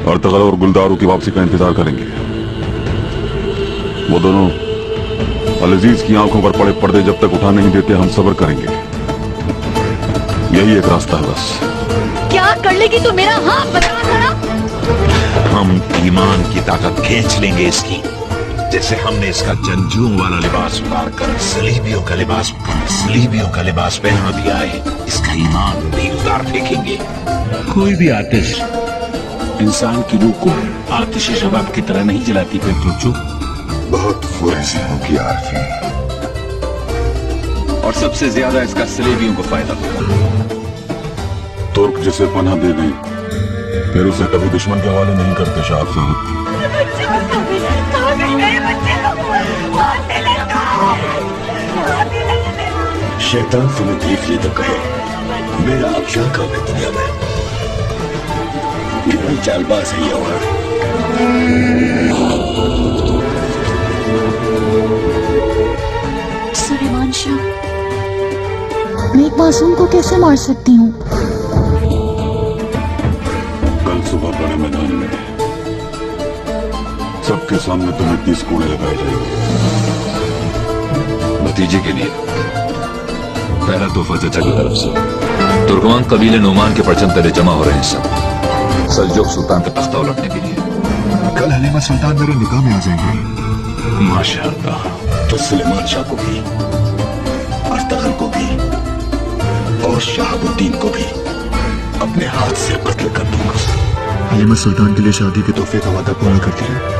Ertugrul और गुलदारू की वापसी का इंतजार करेंगे। वो दोनों अल-अजीज की आंखों पर पड़े पर्दे जब तक उठा नहीं देते हम सब्र करेंगे। यही एक रास्ता है बस। क्या कर लेगी तू मेरा? हाँ बता जरा। हम ईमान की ताकत खींच लेंगे इसकी, जैसे हमने इसका जंजुओं वाला लिबास उतार कर सलीबियों का लिबास पहना दिया है। इसका ईमान भी उतार फेंकेंगे। कोई भी आतिश इंसान की रूह को आतिश शबाब की तरह नहीं जलाती। फिर तो चुप। बहुत बुरे से होगी आरफी, और सबसे ज्यादा इसका सलेबियों को फायदा होगा। तुर्क जिसे पनाह दे गई फिर उसे कभी दुश्मन के हवाले नहीं करते शाह साहब। शैतान तुम्हें देख ले तो कहे मेरा अब क्या काम है दुनिया में। कितनी चालबाज है ये औरत। सुलेमान शाह, मैं एक मासूम को कैसे मार सकती हूँ? कल सुबह बड़े मैदान में सबके सामने तुम्हें 30 कोड़े लगाए जाएंगे। भतीजे के लिए पहला तोहफा चचा की तरफ से। तुर्कमान कबीले नोमान के परचम तले जमा हो रहे हैं सब, सल्जुक सुल्तान का तख्ता उलटने के लिए। कल हलीमा सुल्तान मेरे निगाह में आ जाएंगे। माशाअल्लाह। तो सुलेमान शाह को भी, अर्तगल को भी और शहाबुद्दीन को भी अपने हाथ से कत्ल कर दूंगा। हलीमा सुल्तान के लिए शादी के तोहफे का वादा पूरा करती है।